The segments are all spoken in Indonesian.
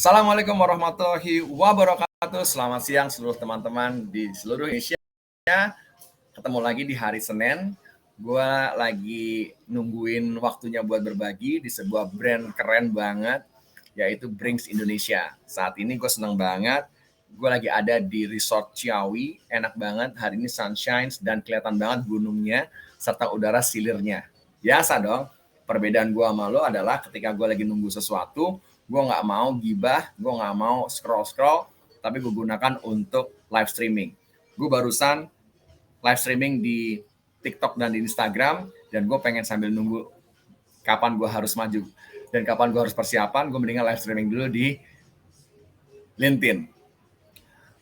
Assalamualaikum warahmatullahi wabarakatuh. Selamat siang seluruh teman-teman di seluruh Indonesia. Ketemu lagi di hari Senin. Gue lagi nungguin waktunya buat berbagi di sebuah brand keren banget, yaitu Brinks Indonesia. Saat ini gue seneng banget. Gue lagi ada di Resort Ciawi, enak banget. Hari ini sunshine dan kelihatan banget gunungnya serta udara silirnya. Biasa dong, perbedaan gue sama lo adalah ketika gue lagi nunggu sesuatu, gue nggak mau gibah, gue nggak mau scroll-scroll, tapi gue gunakan untuk live streaming. Gue barusan live streaming di TikTok dan di Instagram, dan gue pengen sambil nunggu kapan gue harus maju dan kapan gue harus persiapan, gue mendingan live streaming dulu di LinkedIn.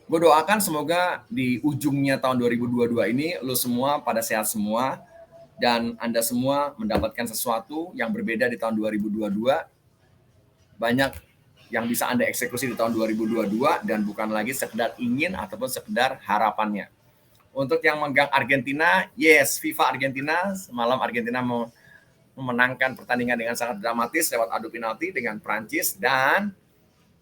Gue doakan semoga di ujungnya tahun 2022 ini lo semua pada sehat semua dan Anda semua mendapatkan sesuatu yang berbeda di tahun 2022. Banyak yang bisa Anda eksekusi di tahun 2022 dan bukan lagi sekedar ingin ataupun sekedar harapannya. Untuk yang megang Argentina, yes, FIFA Argentina, semalam Argentina memenangkan pertandingan dengan sangat dramatis lewat adu penalti dengan Prancis. Dan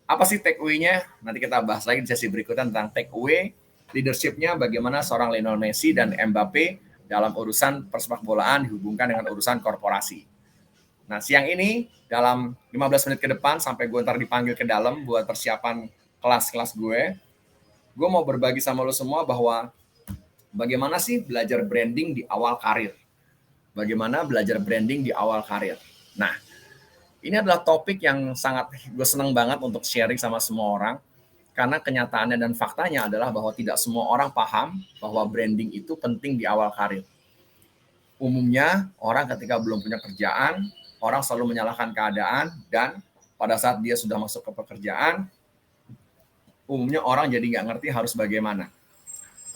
apa sih take away-nya? Nanti kita bahas lagi di sesi berikutnya tentang take away, leadership-nya, bagaimana seorang Lionel Messi dan Mbappe dalam urusan persepak bolaan dihubungkan dengan urusan korporasi. Nah, siang ini dalam 15 menit ke depan sampai gue ntar dipanggil ke dalam buat persiapan kelas-kelas gue mau berbagi sama lo semua bahwa bagaimana sih belajar branding di awal karir. Bagaimana belajar branding di awal karir. Nah, ini adalah topik yang sangat gue senang banget untuk sharing sama semua orang. Karena kenyataannya dan faktanya adalah bahwa tidak semua orang paham bahwa branding itu penting di awal karir. Umumnya orang ketika belum punya kerjaan, orang selalu menyalahkan keadaan, dan pada saat dia sudah masuk ke pekerjaan, umumnya orang jadi nggak ngerti harus bagaimana.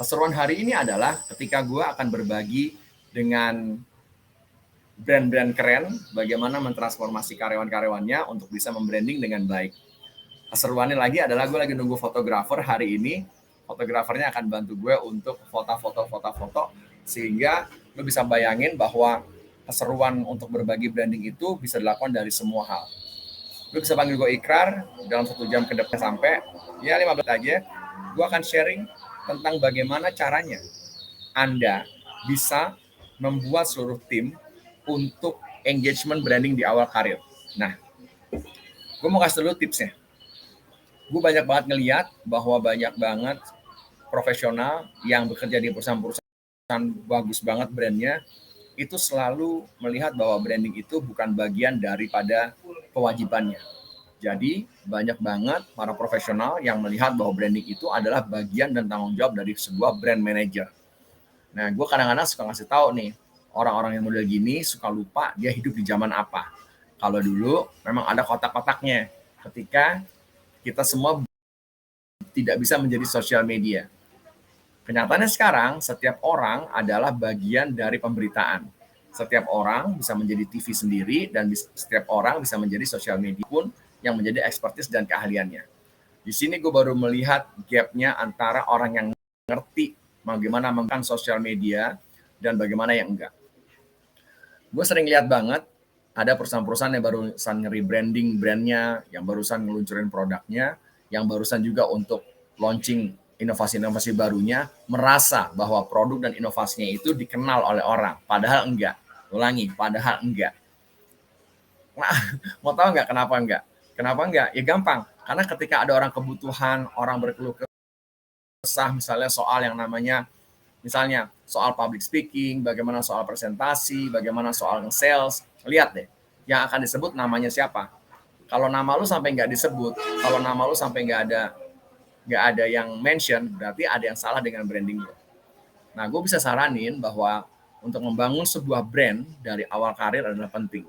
Keseruan hari ini adalah ketika gue akan berbagi dengan brand-brand keren, bagaimana mentransformasi karyawan-karyawannya untuk bisa membranding dengan baik. Keseruannya lagi adalah gue lagi nunggu fotografer hari ini. Fotografernya akan bantu gue untuk foto-foto, sehingga lo bisa bayangin bahwa keseruan untuk berbagi branding itu bisa dilakukan dari semua hal. Lo bisa panggil gue Ikrar, dalam 1 jam ke depan sampai ya 15 aja, gue akan sharing tentang bagaimana caranya Anda bisa membuat seluruh tim untuk engagement branding di awal karir. Nah, gue mau kasih dulu tipsnya. Gue banyak banget ngeliat bahwa banyak banget profesional yang bekerja di perusahaan-perusahaan bagus banget brandnya, itu selalu melihat bahwa branding itu bukan bagian daripada kewajibannya. Jadi banyak banget para profesional yang melihat bahwa branding itu adalah bagian dan tanggung jawab dari sebuah brand manager. Nah, gue kadang-kadang suka ngasih tahu nih, orang-orang yang model gini suka lupa dia hidup di zaman apa. Kalau dulu memang ada kotak-kotaknya ketika kita semua tidak bisa menjadi sosial media. Kenyataannya sekarang, setiap orang adalah bagian dari pemberitaan. Setiap orang bisa menjadi TV sendiri dan setiap orang bisa menjadi sosial media pun yang menjadi expertise dan keahliannya. Di sini gue baru melihat gap-nya antara orang yang ngerti bagaimana menggunakan sosial media dan bagaimana yang enggak. Gue sering lihat banget ada perusahaan-perusahaan yang barusan rebranding brandnya, yang barusan ngeluncurin produknya, yang barusan juga untuk launching inovasi-inovasi barunya, merasa bahwa produk dan inovasinya itu dikenal oleh orang, padahal enggak. Ulangi, padahal enggak. Nah, mau tahu nggak kenapa enggak? Kenapa enggak? Ya gampang, karena ketika ada orang kebutuhan, orang berkeluh kesah misalnya soal yang namanya, misalnya soal public speaking, bagaimana soal presentasi, bagaimana soal sales, lihat deh, yang akan disebut namanya siapa. Kalau nama lu sampai nggak disebut, kalau nama lu sampai nggak ada yang mention, berarti ada yang salah dengan branding lo. Nah, gue bisa saranin bahwa untuk membangun sebuah brand dari awal karir adalah penting.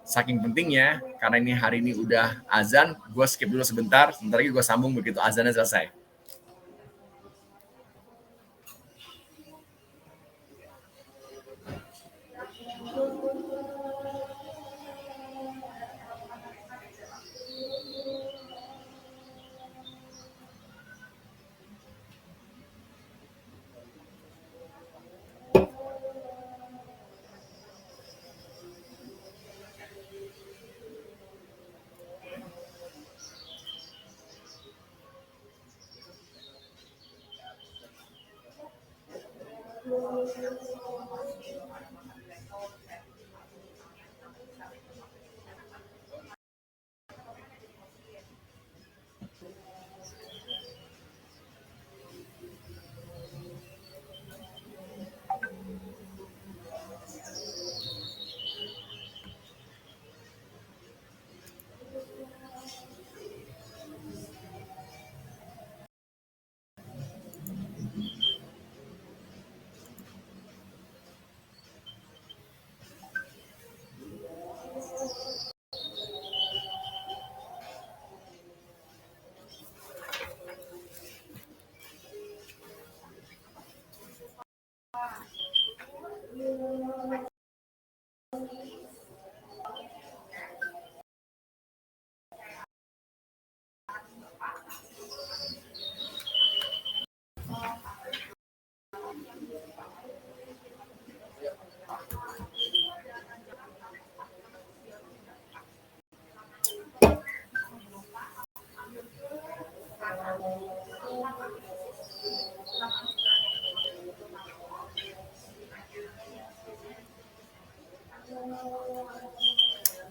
Saking pentingnya, karena ini hari ini udah azan, gue skip dulu sebentar lagi gue sambung begitu azannya selesai.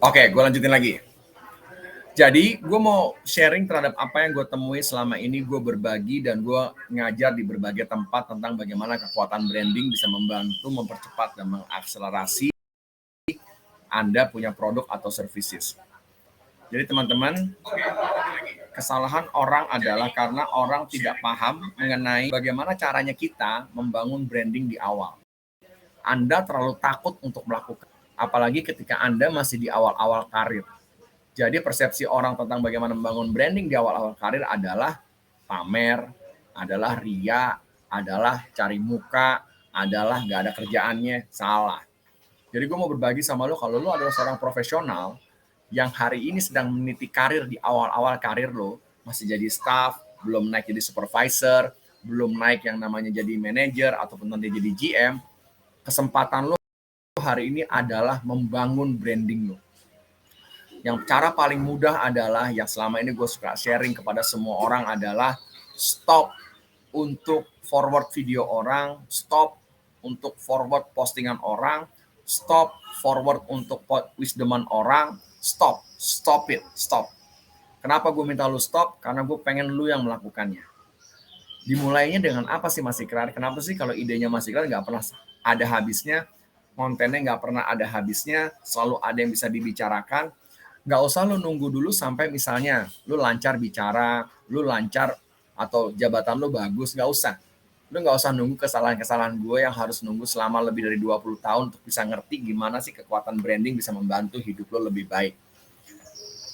Oke, gue lanjutin lagi. Jadi gue mau sharing terhadap apa yang gue temui selama ini. Gue berbagi dan gue ngajar di berbagai tempat tentang bagaimana kekuatan branding bisa membantu, mempercepat, dan mengakselerasi Anda punya produk atau services. Jadi teman-teman, kesalahan orang adalah karena orang tidak paham mengenai bagaimana caranya kita membangun branding di awal. Anda terlalu takut untuk melakukan, apalagi ketika Anda masih di awal-awal karir. Jadi persepsi orang tentang bagaimana membangun branding di awal-awal karir adalah pamer, adalah ria, adalah cari muka, adalah nggak ada kerjaannya. Salah. Jadi gue mau berbagi sama lo, kalau lo adalah seorang profesional yang hari ini sedang meniti karir di awal-awal karir lo, masih jadi staff, belum naik jadi supervisor, belum naik yang namanya jadi manager ataupun nanti jadi GM, kesempatan lo hari ini adalah membangun branding lo. Yang cara paling mudah adalah yang selama ini gue suka sharing kepada semua orang adalah stop untuk forward video orang, stop untuk forward postingan orang, stop forward untuk wisdoman orang, stop it, stop. Kenapa gue minta lu stop? Karena gue pengen lu yang melakukannya. Dimulainya dengan apa sih Mas Ikrar? Kenapa sih kalau idenya Mas Ikrar nggak pernah ada habisnya, kontennya nggak pernah ada habisnya, selalu ada yang bisa dibicarakan. Nggak usah lu nunggu dulu sampai misalnya lu lancar bicara, lu lancar atau jabatan lu bagus, nggak usah. Lu nggak usah nunggu kesalahan-kesalahan gue yang harus nunggu selama lebih dari 20 tahun untuk bisa ngerti gimana sih kekuatan branding bisa membantu hidup lo lebih baik.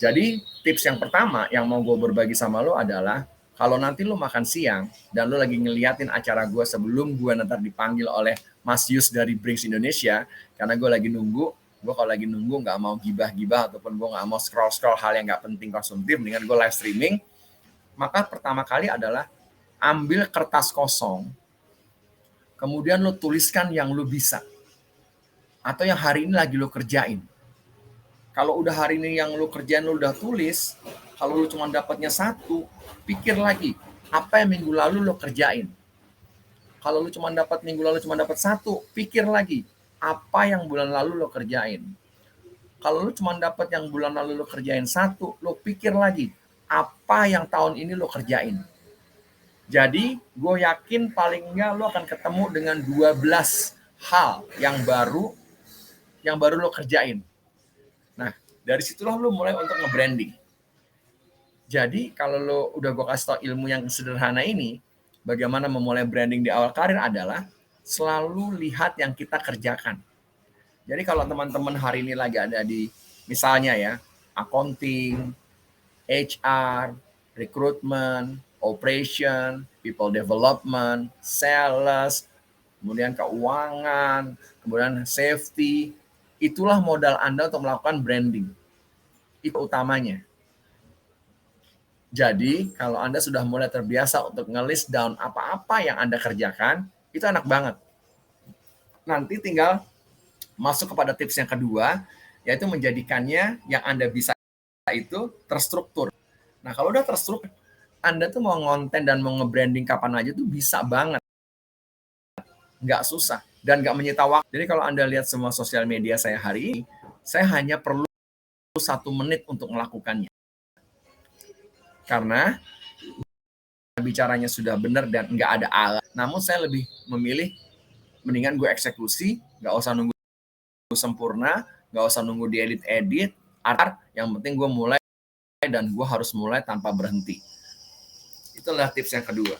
Jadi tips yang pertama yang mau gue berbagi sama lo adalah kalau nanti lo makan siang dan lo lagi ngeliatin acara gue sebelum gue nanti dipanggil oleh Mas Yus dari Brinks Indonesia, karena gue lagi nunggu, gue kalau lagi nunggu nggak mau gibah-gibah ataupun gue nggak mau scroll-scroll hal yang nggak penting konsumtif, dengan gue live streaming, maka pertama kali adalah ambil kertas kosong, kemudian lo tuliskan yang lo bisa atau yang hari ini lagi lo kerjain. Kalau udah hari ini yang lo kerjain lo udah tulis, kalau lo cuma dapatnya satu, pikir lagi apa yang minggu lalu lo kerjain. Kalau lo cuma dapat minggu lalu cuma dapat satu, pikir lagi apa yang bulan lalu lo kerjain. Kalau lo cuma dapat yang bulan lalu lo kerjain satu, lo pikir lagi apa yang tahun ini lo kerjain. Jadi gue yakin paling enggak lo akan ketemu dengan 12 hal yang baru lo kerjain. Nah, dari situlah lo mulai untuk nge-branding. Jadi kalau lo udah gue kasih tau ilmu yang sederhana ini, bagaimana memulai branding di awal karir adalah selalu lihat yang kita kerjakan. Jadi kalau teman-teman hari ini lagi ada di misalnya ya, accounting, HR, recruitment, operation, people development, sales, kemudian keuangan, kemudian safety, itulah modal Anda untuk melakukan branding. Itu utamanya. Jadi kalau Anda sudah mulai terbiasa untuk nge-list down apa-apa yang Anda kerjakan, itu enak banget. Nanti tinggal masuk kepada tips yang kedua, yaitu menjadikannya yang Anda bisa itu terstruktur. Nah kalau udah terstruktur, Anda tuh mau ngonten dan mau nge-branding kapan aja tuh bisa banget. nggak susah, dan nggak menyita waktu. Jadi kalau Anda lihat semua sosial media saya hari ini, saya hanya perlu 1 menit untuk melakukannya. Karena bicaranya sudah benar dan nggak ada alat. Namun saya lebih memilih mendingan gue eksekusi, nggak usah nunggu sempurna, nggak usah nunggu diedit-edit. Yang penting gue mulai, dan gue harus mulai tanpa berhenti. Itulah tips yang kedua.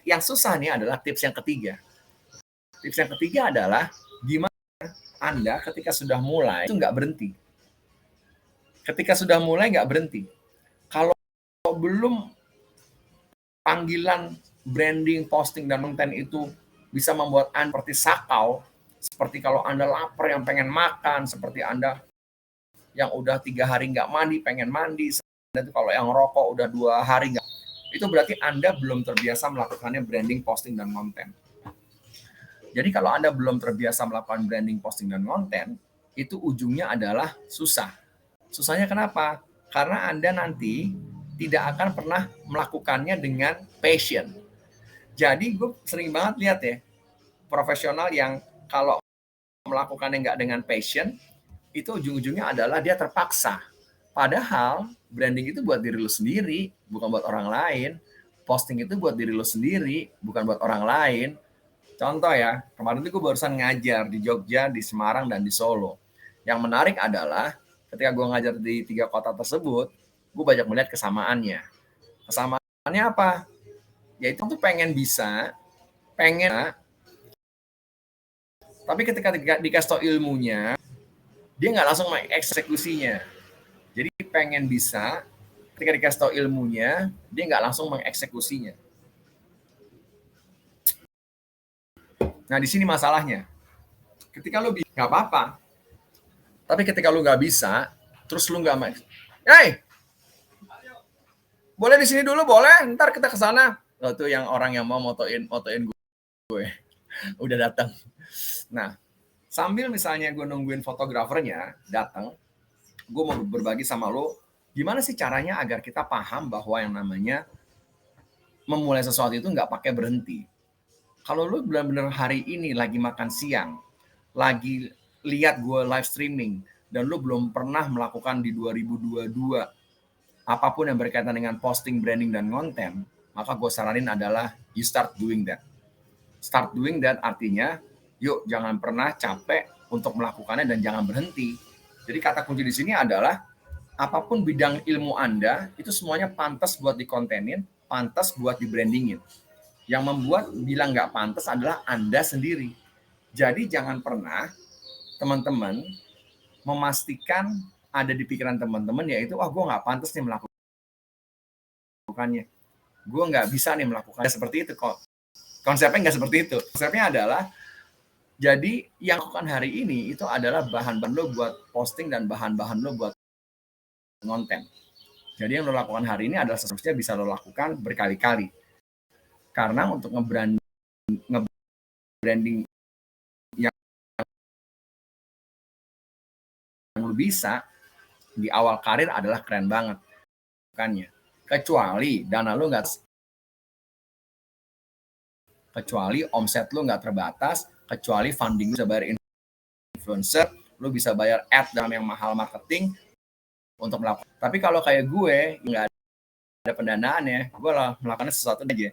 Yang susah nih adalah tips yang ketiga. Tips yang ketiga adalah gimana Anda ketika sudah mulai itu nggak berhenti. Ketika sudah mulai nggak berhenti. Kalau belum panggilan branding, posting, dan konten itu bisa membuat Anda seperti sakau, seperti kalau Anda lapar yang pengen makan, seperti Anda yang udah 3 hari nggak mandi pengen mandi, itu kalau yang rokok udah 2 hari nggak, itu berarti Anda belum terbiasa melakukannya branding, posting, dan konten. Jadi kalau Anda belum terbiasa melakukan branding, posting, dan konten, itu ujungnya adalah susah. Susahnya kenapa? Karena Anda nanti tidak akan pernah melakukannya dengan passion. Jadi gue sering banget lihat ya, profesional yang kalau melakukannya nggak dengan passion, itu ujung-ujungnya adalah dia terpaksa. Padahal branding itu buat diri lu sendiri, bukan buat orang lain. Posting itu buat diri lu sendiri, bukan buat orang lain. Contoh ya, kemarin itu gue barusan ngajar di Jogja, di Semarang, dan di Solo. Yang menarik adalah ketika gue ngajar di 3 kota tersebut, gue banyak melihat kesamaannya. Kesamaannya apa? Yaitu tuh pengen bisa, tapi ketika dikasih tau ilmunya, dia nggak langsung mengeksekusinya. Jadi pengen bisa, ketika dikasih tau ilmunya, dia nggak langsung mengeksekusinya. Nah, di sini masalahnya. Ketika lu bisa, nggak apa-apa. Tapi ketika lu nggak bisa, terus lu nggak hey, boleh di sini dulu, boleh, ntar kita ke sana. Oh, tuh yang orang yang mau motoin gue. Udah datang. Nah, sambil misalnya gue nungguin fotografernya datang, gue mau berbagi sama lo, gimana sih caranya agar kita paham bahwa yang namanya memulai sesuatu itu nggak pakai berhenti. Kalau lo benar-benar hari ini lagi makan siang, lagi lihat gue live streaming, dan lo belum pernah melakukan di 2022 apapun yang berkaitan dengan posting, branding, dan konten, maka gue saranin adalah you start doing that. Start doing that artinya, yuk jangan pernah capek untuk melakukannya dan jangan berhenti. Jadi kata kunci di sini adalah apapun bidang ilmu Anda, itu semuanya pantas buat dikontenin, pantas buat dibrandingin. Yang membuat bilang nggak pantas adalah Anda sendiri. Jadi jangan pernah teman-teman memastikan ada di pikiran teman-teman yaitu, gue nggak pantas nih melakukannya. Gue nggak bisa nih melakukannya seperti itu kok. Konsepnya nggak seperti itu. Konsepnya adalah, jadi yang lakukan hari ini itu adalah bahan-bahan lo buat posting dan bahan-bahan lo buat konten. Jadi yang lo lakukan hari ini adalah seharusnya bisa lo lakukan berkali-kali. Karena untuk nge-branding yang lo bisa di awal karir adalah keren banget. Kecuali dana lo nggak, kecuali omset lo nggak terbatas, kecuali funding lo bisa bayar influencer, lo bisa bayar ad dalam yang mahal marketing untuk melakukan. Tapi kalau kayak gue nggak ada pendanaan ya, gue lah melakukannya sesuatu aja.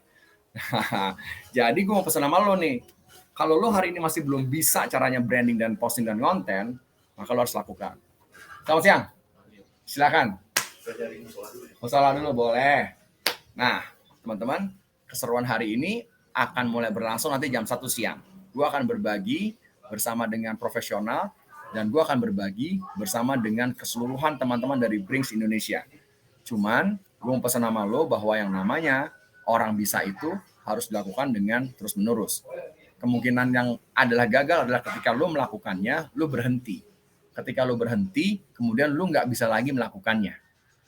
Jadi gue mau pesan sama lo nih, kalau lo hari ini masih belum bisa caranya branding dan posting dan konten, maka lo harus lakukan. Selamat siang, silakan. Musola dulu boleh. Nah, teman-teman, keseruan hari ini akan mulai berlangsung nanti jam 1 siang. Gue akan berbagi bersama dengan profesional, dan gue akan berbagi bersama dengan keseluruhan teman-teman dari Brinks Indonesia. Cuman, gue mau pesan sama lo bahwa yang namanya orang bisa itu harus dilakukan dengan terus-menerus. Kemungkinan yang adalah gagal adalah ketika lo melakukannya, lo berhenti. Ketika lo berhenti, kemudian lo nggak bisa lagi melakukannya.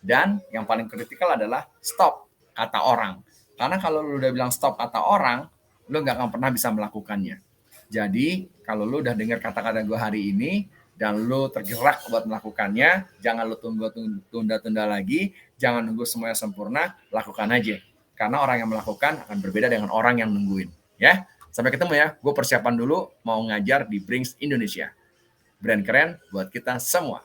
Dan yang paling kritikal adalah stop kata orang. Karena kalau lo udah bilang stop kata orang, lo nggak akan pernah bisa melakukannya. Jadi, kalau lo udah dengar kata-kata gue hari ini, dan lo tergerak buat melakukannya, jangan lo tunda-tunda lagi, jangan nunggu semuanya sempurna, lakukan aja. Karena orang yang melakukan akan berbeda dengan orang yang nungguin. Ya, Sampai ketemu ya. Gue persiapan dulu mau ngajar di Brinks Indonesia. Brand keren buat kita semua.